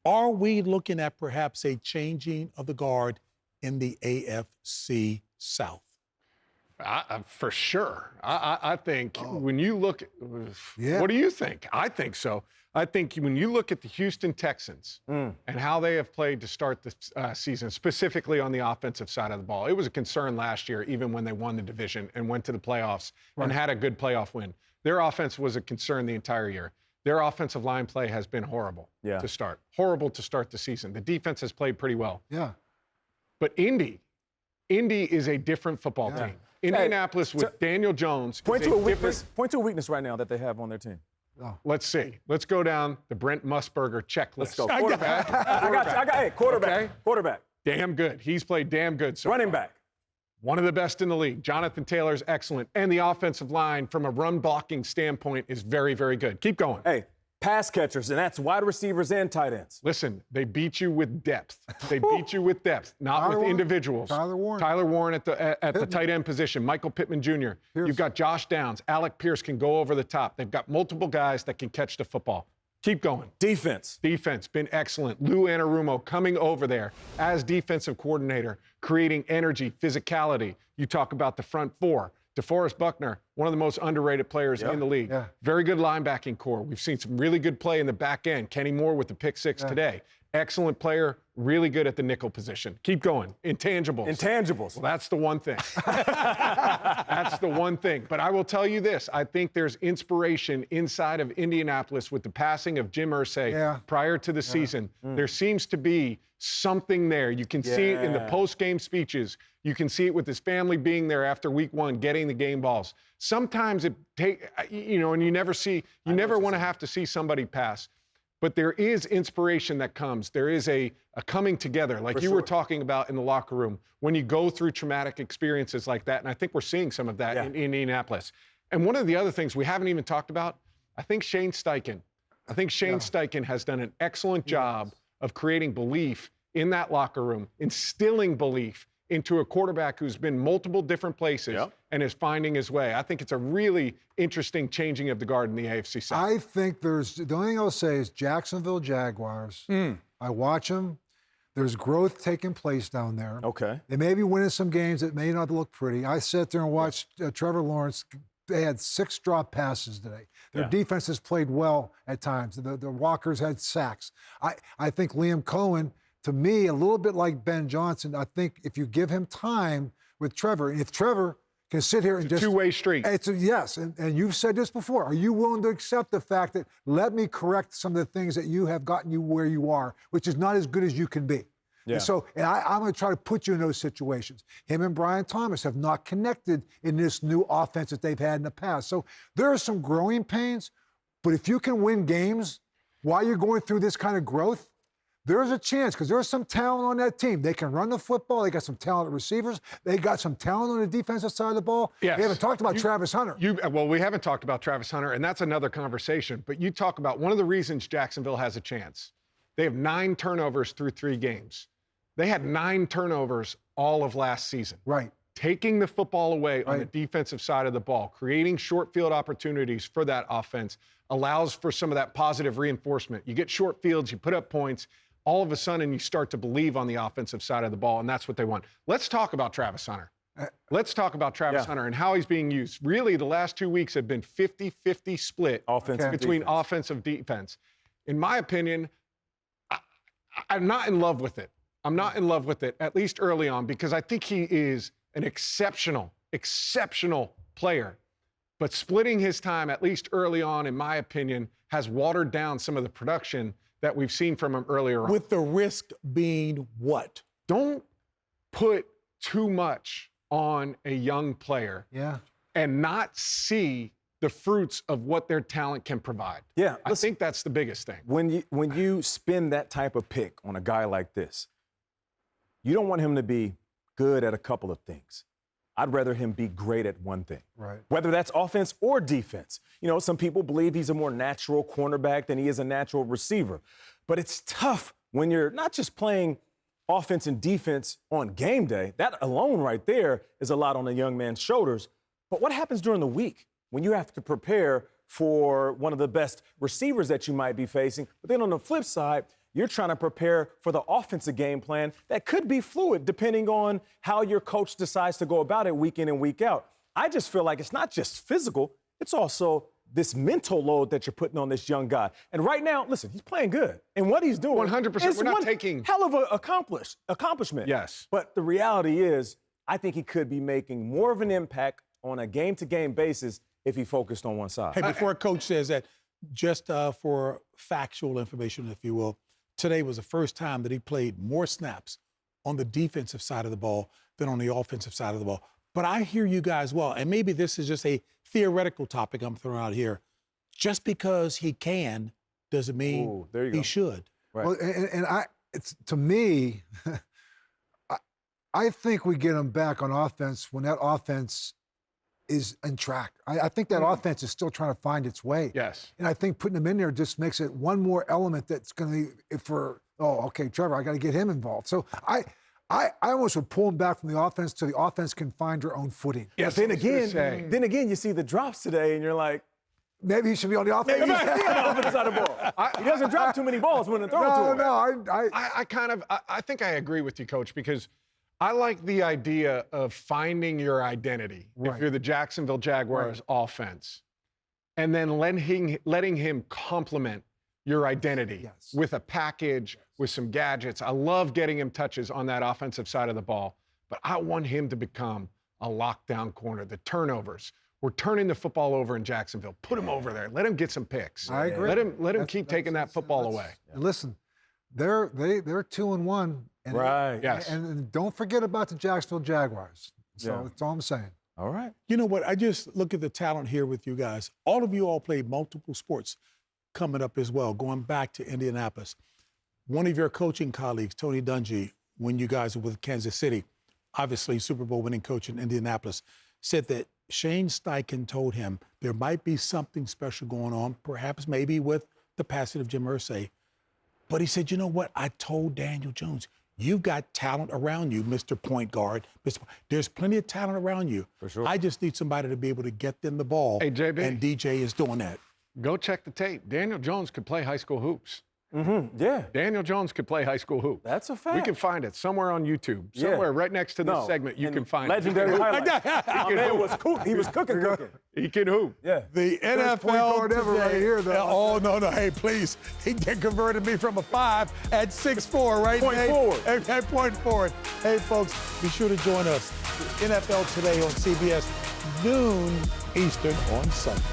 Are we looking at perhaps a changing of the guard in the AFC South? For sure. I think when you look, what do you think? I think so. I think when you look at the Houston Texans and how they have played to start the season, specifically on the offensive side of the ball, it was a concern last year, even when they won the division and went to the playoffs and had a good playoff win. Their offense was a concern the entire year. Their offensive line play has been horrible to start. Horrible to start the season. The defense has played pretty well. Yeah. But Indy is a different football team. Indianapolis with Daniel Jones. Point to a weakness right now that they have on their team. Let's see. Let's go down the Brent Musburger checklist. Let's go. Quarterback. Quarterback. Damn good. He's played damn good so Running far. back. One of the best in the league. Jonathan Taylor's excellent. And the offensive line, from a run blocking standpoint, is very, very good. Keep going. Hey, pass catchers, and that's wide receivers and tight ends. Listen, they beat you with depth. They beat you with depth, not with individuals. Tyler Warren at the tight end position. Michael Pittman Jr. You've got Josh Downs. Alec Pierce can go over the top. They've got multiple guys that can catch the football. Keep going. Defense, been excellent. Lou Anarumo coming over there as defensive coordinator, creating energy, physicality. You talk about the front four. DeForest Buckner, one of the most underrated players in the league. Very good linebacking core. We've seen some really good play in the back end. Kenny Moore with the pick six today. Excellent player, really good at the nickel position. Keep going. Intangibles. Well, that's the one thing. That's the one thing. But I will tell you this. I think there's inspiration inside of Indianapolis with the passing of Jim Irsay prior to the season. There seems to be something there. You can see it in the post-game speeches. You can see it with his family being there after week one, getting the game balls. Sometimes it and you never want to have to see somebody pass. But there is inspiration that comes. There is a coming together, like you were talking about in the locker room, when you go through traumatic experiences like that. And I think we're seeing some of that in Indianapolis. And one of the other things we haven't even talked about, I think Shane Steichen has done an excellent job of creating belief in that locker room, instilling belief into a quarterback who's been multiple different places and is finding his way. I think it's a really interesting changing of the guard in the AFC South. I think the only thing I'll say is Jacksonville Jaguars. I watch them. There's growth taking place down there. Okay. They may be winning some games that may not look pretty. I sat there and watched Trevor Lawrence. They had 6 drop passes today. Their defense has played well at times. The Walkers had sacks. I think Liam Cohen, to me, a little bit like Ben Johnson, I think if you give him time with Trevor, if Trevor can sit here and just... two-way street. Yes, and you've said this before. Are you willing to accept the fact that let me correct some of the things that you have gotten you where you are, which is not as good as you can be? Yeah. And I'm going to try to put you in those situations. Him and Brian Thomas have not connected in this new offense that they've had in the past. So there are some growing pains, but if you can win games while you're going through this kind of growth, there's a chance because there's some talent on that team. They can run the football. They got some talented receivers. They got some talent on the defensive side of the ball. Yes. We haven't talked about Travis Hunter. Well, we haven't talked about Travis Hunter, and that's another conversation. But you talk about one of the reasons Jacksonville has a chance. They have 9 turnovers through 3 games. They had 9 turnovers all of last season. Right. Taking the football away on the defensive side of the ball, creating short field opportunities for that offense allows for some of that positive reinforcement. You get short fields, you put up points. All of a sudden, you start to believe on the offensive side of the ball, and that's what they want. Let's talk about Travis Hunter. Let's talk about Travis Hunter and how he's being used. Really, the last 2 weeks have been 50-50 split between offense and defense. In my opinion, I'm not in love with it. I'm not in love with it, at least early on, because I think he is an exceptional player. But splitting his time, at least early on, in my opinion, has watered down some of the production that we've seen from him earlier on. With the risk being what? Don't put too much on a young player and not see the fruits of what their talent can provide. Yeah, I think that's the biggest thing. When you spend that type of pick on a guy like this, you don't want him to be good at a couple of things. I'd rather him be great at one thing, whether that's offense or defense. You know, some people believe he's a more natural cornerback than he is a natural receiver. But it's tough when you're not just playing offense and defense on game day. That alone right there is a lot on a young man's shoulders. But what happens during the week when you have to prepare for one of the best receivers that you might be facing? But then on the flip side, you're trying to prepare for the offensive game plan that could be fluid depending on how your coach decides to go about it week in and week out. I just feel like it's not just physical, it's also this mental load that you're putting on this young guy. And right now, listen, he's playing good. And what he's doing 100%. is We're not one taking hell of an accomplishment. Yes. But the reality is, I think he could be making more of an impact on a game-to-game basis if he focused on one side. Hey, before Coach says that, just for factual information, if you will, today was the first time that he played more snaps on the defensive side of the ball than on the offensive side of the ball. But I hear you guys well, and maybe this is just a theoretical topic I'm throwing out here. Just because he can doesn't mean he should. Right. Well, it's to me, I think we get him back on offense when that offense is in track. I think that offense is still trying to find its way. Yes. And I think putting him in there just makes it one more element that's going to be, Trevor, I got to get him involved. So I almost would pull him back from the offense so the offense can find their own footing. Yes, then again, you see the drops today, and you're like, maybe he should be on the offense. Maybe he's on the offensive side of the ball. He doesn't drop too many balls when they're thrown to him. I think I agree with you, Coach, because I like the idea of finding your identity if you're the Jacksonville Jaguars offense, and then letting him complement your identity with a package, with some gadgets. I love getting him touches on that offensive side of the ball, but I want him to become a lockdown corner. The turnovers. We're turning the football over in Jacksonville. Put him over there. Let him get some picks. I agree. Let him keep taking that football away. And listen, they're 2-1. Right. Yes. And don't forget about the Jacksonville Jaguars. So that's all I'm saying. All right. You know what? I just look at the talent here with you guys. All of you all played multiple sports coming up as well, going back to Indianapolis. One of your coaching colleagues, Tony Dungy, when you guys were with Kansas City, obviously Super Bowl winning coach in Indianapolis, said that Shane Steichen told him there might be something special going on, perhaps maybe with the passing of Jim Irsay. But he said, you know what? I told Daniel Jones, you've got talent around you, Mr. Point Guard. There's plenty of talent around you. For sure. I just need somebody to be able to get them the ball. Hey, JB. And DJ is doing that. Go check the tape. Daniel Jones could play high school hoops. Yeah. Daniel Jones could play high school hoops. That's a fact. We can find it somewhere on YouTube. Somewhere right next to this segment, you can find legendary it. highlights. He was cooking. He can hoop. Yeah. The NFL today. Right here, though. Oh, no. Hey, please. He converted me from a 5 at 6'4", right? Point forward. At point forward. Hey, folks, be sure to join us. NFL Today on CBS, noon Eastern on Sunday.